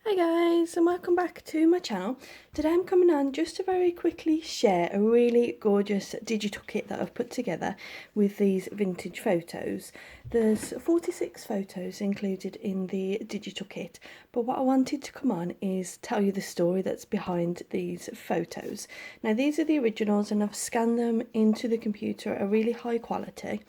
Hi guys, and welcome back to my channel. Today I'm coming on just to very quickly share a really gorgeous digital kit that I've put together with these vintage photos. There's 46 photos included in the digital kit, but what I wanted to come on is tell you the story that's behind these photos. Now these are the originals and I've scanned them into the computer at a really high quality.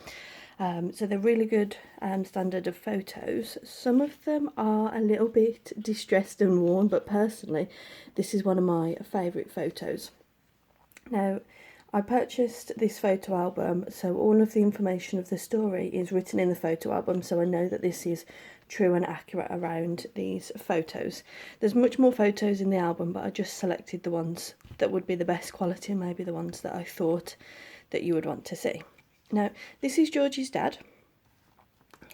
So they're really good standard of photos. Some of them are a little bit distressed and worn, but personally this is one of my favourite photos. Now I purchased this photo album, so all of the information of the story is written in the photo album, so I know that this is true and accurate around these photos. There's much more photos in the album, but I just selected the ones that would be the best quality and maybe the ones that I thought that you would want to see. Now, this is Georgie's dad.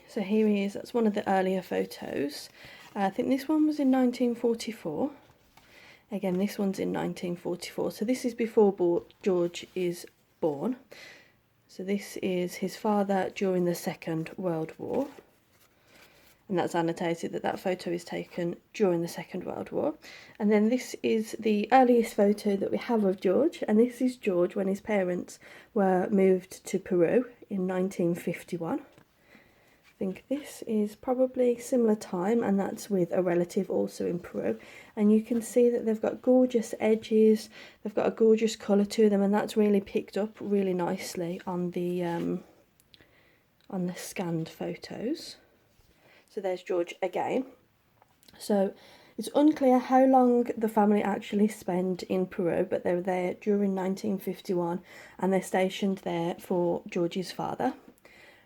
So here he is, that's one of the earlier photos. I think this one was in 1944. Again, this one's in 1944. So this is before George is born. So this is his father during the Second World War. And that's annotated that that photo is taken during the Second World War. And then this is the earliest photo that we have of George, and this is George when his parents were moved to Peru in 1951. I think this is probably similar time, and that's with a relative also in Peru. And you can see that they've got gorgeous edges, they've got a gorgeous colour to them, and that's really picked up really nicely on the scanned photos. So there's George again. So it's unclear how long the family actually spent in Peru, but they were there during 1951 and they're stationed there for George's father.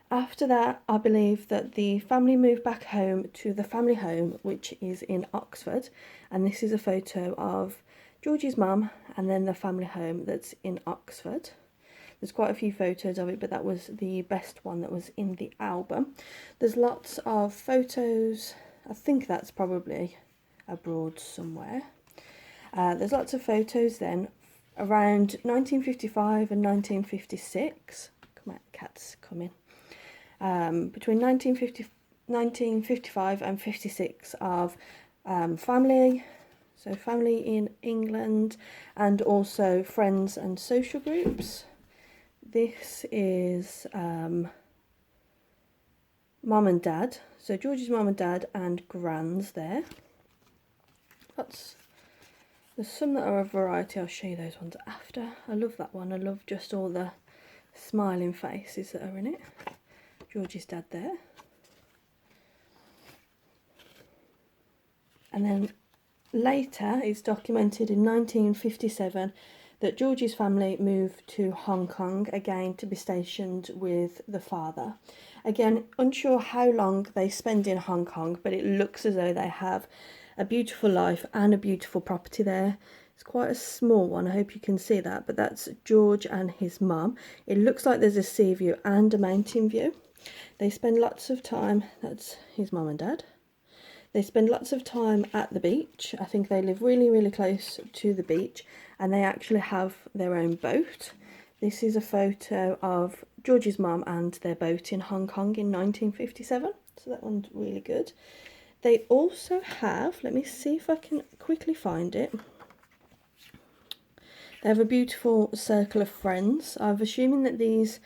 After that, I believe that the family moved back home to the family home, which is in Oxford. And this is a photo of George's mum and then the family home that's in Oxford. There's quite a few photos of it, but that was the best one that was in the album. There's lots of photos. I think that's probably abroad somewhere. There's lots of photos then around 1955 and 1956. Come on, cats come in. Between 1955 and 56 of family. So family in England and also friends and social groups. This is mum and dad. So George's mum and dad and grands there. There's some that are a variety. I'll show you those ones after. I love that one. I love just all the smiling faces that are in it. George's dad there. And then later it's documented in 1957 that George's family moved to Hong Kong again to be stationed with the father. Again, unsure how long they spend in Hong Kong, but it looks as though they have a beautiful life and a beautiful property there. It's quite a small one, I hope you can see that, but that's George and his mum. It looks like there's a sea view and a mountain view. They spend lots of time, that's his mum and dad. They spend lots of time at the beach. I think they live really, really close to the beach and they actually have their own boat. This is a photo of George's mum and their boat in Hong Kong in 1957. So that one's really good. They also have, let me see if I can quickly find it. They have a beautiful circle of friends. I'm assuming that these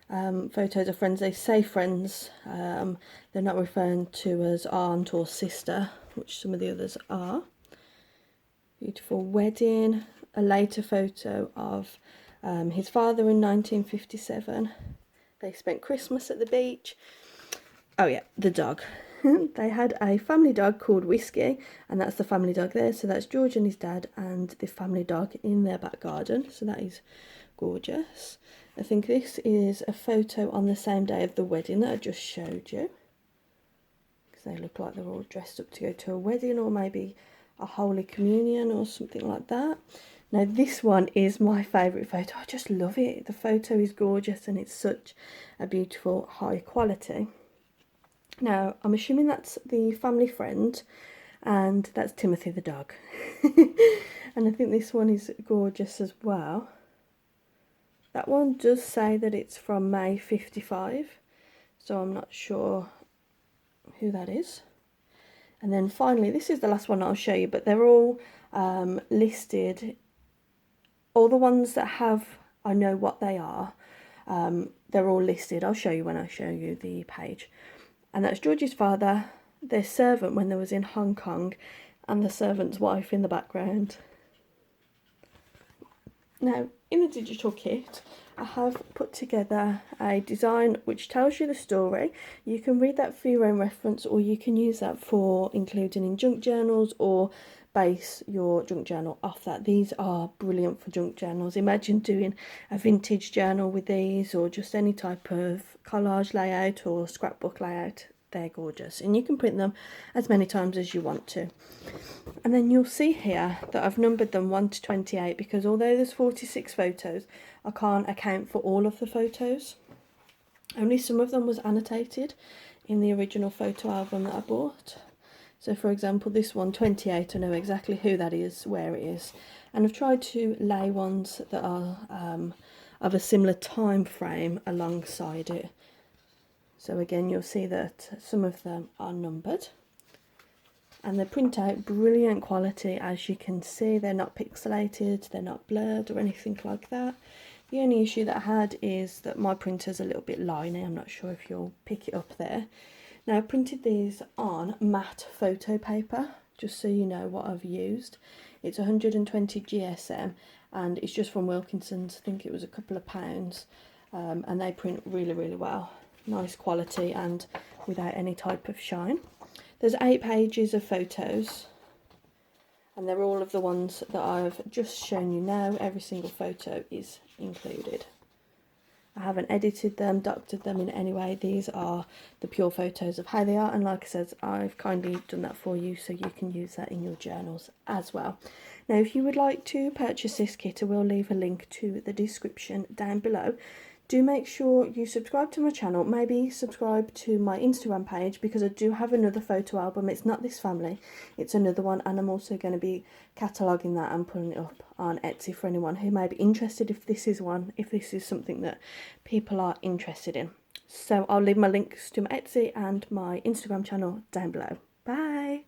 photos of friends, they say friends, they're not referring to as aunt or sister, which some of the others are. Beautiful wedding, a later photo of his father in 1957. They spent Christmas at the beach. Oh yeah, the dog. They had a family dog called Whiskey, and that's the family dog there. So that's George and his dad and the family dog in their back garden. So that is gorgeous. I think this is a photo on the same day of the wedding that I just showed you. Because they look like they're all dressed up to go to a wedding or maybe a Holy Communion or something like that. Now this one is my favourite photo. I just love it. The photo is gorgeous and it's such a beautiful high quality. Now I'm assuming that's the family friend and that's Timothy the dog. And I think this one is gorgeous as well. That one does say that it's from May 55, so I'm not sure who that is. And then finally, this is the last one I'll show you, but they're all listed. All the ones that have, I know what they are, they're all listed. I'll show you when I show you the page. And that's Georgie's father, their servant when they was in Hong Kong, and the servant's wife in the background. Now, in the digital kit, I have put together a design which tells you the story. You can read that for your own reference, or you can use that for including in junk journals or base your junk journal off that. These are brilliant for junk journals. Imagine doing a vintage journal with these, or just any type of collage layout or scrapbook layout. They're gorgeous, and you can print them as many times as you want to. And then you'll see here that I've numbered them 1 to 28 because although there's 46 photos, I can't account for all of the photos. Only some of them was annotated in the original photo album that I bought. So for example, this one, 28, I know exactly who that is, where it is. And I've tried to lay ones that are of a similar time frame alongside it. So again, you'll see that some of them are numbered. And they print out brilliant quality, as you can see. They're not pixelated, they're not blurred or anything like that. The only issue that I had is that my printer's a little bit liney. I'm not sure if you'll pick it up there. Now, I printed these on matte photo paper, just so you know what I've used. It's 120 GSM and it's just from Wilkinson's. I think it was a couple of pounds, and they print really, really well. Nice quality and without any type of shine. There's 8 pages of photos, and they're all of the ones that I've just shown you now. Every single photo is included. I haven't edited them, doctored them in any way. These are the pure photos of how they are, and like I said, I've kindly done that for you so you can use that in your journals as well. Now, if you would like to purchase this kit, I will leave a link to the description down below. Do make sure you subscribe to my channel, maybe subscribe to my Instagram page, because I do have another photo album. It's not this family, it's another one, and I'm also going to be cataloguing that and putting it up on Etsy for anyone who may be interested, if this is something that people are interested in. So I'll leave my links to my Etsy and my Instagram channel down below. Bye!